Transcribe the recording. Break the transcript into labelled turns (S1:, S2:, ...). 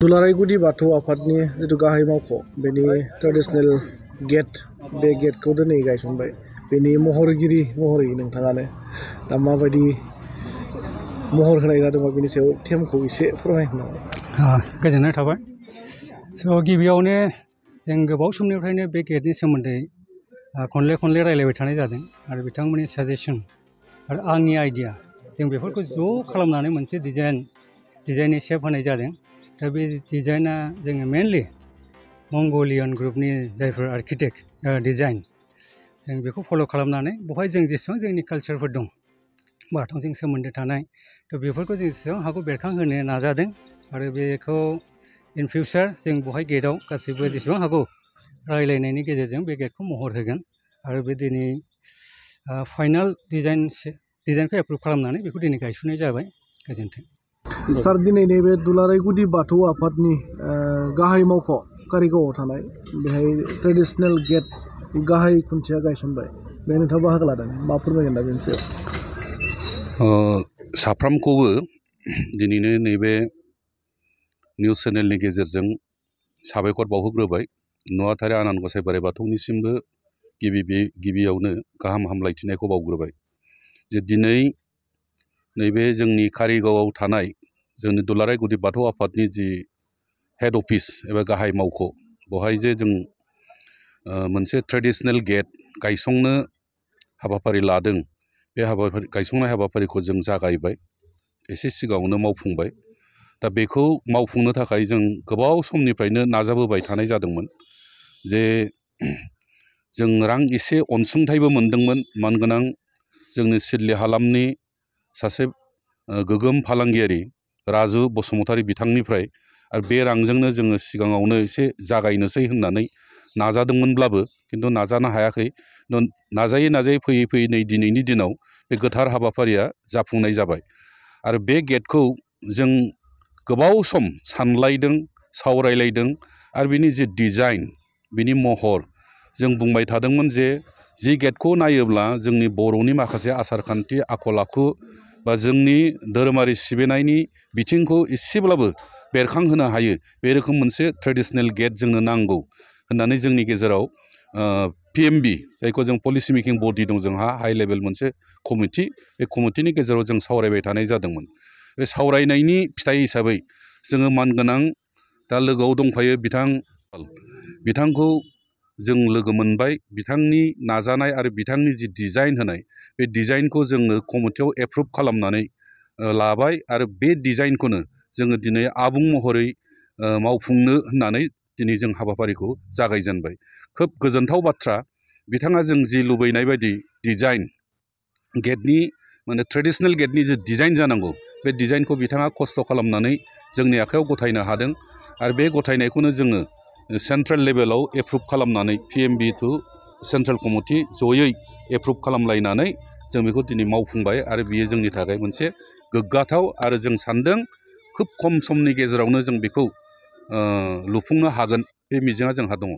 S1: दुलाराय गुदि बाथौ आफादनि जिथु गाहाय मावख' बेनि ट्रेडिशनेल गेट बे गेटखौ दिनै गायसनबाय। बेनि महरगिरि महरै नोंथाङानो दा माबायदि महर होनाय जादोंबा बेनि सायाव थेमखौ एसे फोरमायनो हागोन।
S2: गोजोननाय थाबाय। गिबियावनो जों गोबाव समनिफ्रायनो बे गेटनि सोमोन्दै खनले रायलायबाय थानाय जादों आरो बिथांमोननि साजेसन आरो आंनि आइडिया जों बेफोरखौ ज' खालामनानै मोनसे डिजाइननि शेप होनाय जादों। दा बे डिजाइना जोङो मेनलि मंगलियान ग्रुपनि जायफोर आर्किटेक्ट डिजाइन जों बेखौ फल' खालामनानै बेवहाय जों जेसेबां जोंनि कालचारफोर दं बाथौजों सोमोन्दो थानाय थ' बेफोरखौ जों जेसेबां हागौ बेरखांहोनो नाजादों आरो बेखौ इन फिउचार जों बेवहाय गेटआव गासैबो जेसेबां हागौ रायलायनायनि गेजेरजों बे गेटखौ महर होगोन आरो बे दिनै फाइनाल डिजाइनखौ एप्रुभ खालामनानै बेखौ दिनै गायसननाय जाबाय। गोजोन्थों।
S1: सार दिनै नैबे दुलाराय गुदि बाथौ आफादनि गाहाय मावख' कारिगावआव थानाय बेहाय ट्रेडिशनेल गेट गाहाय खुन्थिया गायसनबाय। बे नोंथाङा बाहागो लादों, मा फोरमायगोन दा बेनि सायाव?
S3: साफ्रोमखौबो दिनैनो नैबे निउस चेनेलनि गेजेरजों साबायखर बावहोग्रोबाय। नुवाथारि आनान गसाइ बोराइ बाथौनिसिमबो गिबियावनो गाहाम हामलायथिनायखौ बावग्रोबाय जे दिनै नैबे जोंनि कारिगावआव थानाय जोंनि दुलाराय गुदि बाथौ आफादनि जि हेड अफिस एबा गाहाय मावख' बेवहाय जे जों मोनसे ट्रेडिशनेल गेट गायसंनो हाबाफारि लादों। बे गायसंनाय हाबाफारिखौ जों जागायबाय, एसे सिगाङावनो मावफुंबाय। दा बेखौ मावफुंनो थाखाय जों गोबाव समनिफ्रायनो नाजाबोबाय थानाय जादोंमोन जे जों रां एसे अनसुंथाइबो मोनदोंमोन। मानगोनां जोंनि सिदली हालामनि सासे गोगोम फालांगियारि राजु बसुमतारी बिथांनिफ्राय आरो बे रांजोंनो जोङो सिगाङावनो एसे जागायनोसै होननानै नाजादोंमोनब्लाबो खिन्थु नाजानो हायाखै। नाजायै फैयै नै दिनैनि दिनाव बे गोथार हाबाफारिया जाफुंनाय जाबाय आरो बे गेटखौ जों गोबाव सम सानलायदों, सावरायलायदों आरो बिनि जि डिजाइन, बिनि महर जों बुंबाय थादोंमोन जे जि गेटखौ नायोब्ला जोंनि बर'नि माखासे आसारखान्थि आखल आखु बा जोंनि धोरोमारि सिबिनायनि बिथिंखौ एसेब्लाबो बेरखांहोनो हायो, बे रोखोम मोनसे ट्रेडिशनेल गेट जोंनो नांगौ होननानै जोंनि गेजेराव PMB जायखौ जों पलिसि मेकिं बडि दं जोंहा हाइ लेभेल मोनसे कमिटि, बे कमिटिनि गेजेराव जों सावरायबाय थानाय जादोंमोन। बे सावरायनायनि फिथाइ हिसाबै जोङो मानगोनां दा लोगोआव दंफायो बिथांखौ जों लोगो मोनबाय। बिथांनि नाजानाय आरो बिथांनि जि डिजाइन होनाय बे डिजाइनखौ जोङो कमिटियाव एप्रुभ खालामनानै लाबाय आरो बे डिजाइनखौनो जोङो दिनै आबुं महरै मावफुंनो होननानै दिनै जों हाबाफारिखौ जागायजेनबाय। खोब गोजोनथाव बाथ्रा, बिथाङा जों जि लुबैनाय बायदि डिजाइन गेटनि माने ट्रेडिशनेल गेटनि जि डिजाइन जानांगौ बे डिजाइनखौ बिथाङा खस्थ' खालामनानै जोंनि आखायाव गथायनो हादों आरो बे गथायनायखौनो जोङो सेन्ट्रेल लेभेलाव एप्रुभ खालामनानै PMB टु सेन्ट्रेल कमिटि जयै एप्रुभ खालामलायनानै जों बेखौ दिनै मावफुंबाय आरो बियो जोंनि थाखाय मोनसे गोग्गाथाव आरो जों सानदों खोब खम समनि गेजेरावनो जों बेखौ लुफुंनो हागोन, बे मिजिंआ जोंहा दङ।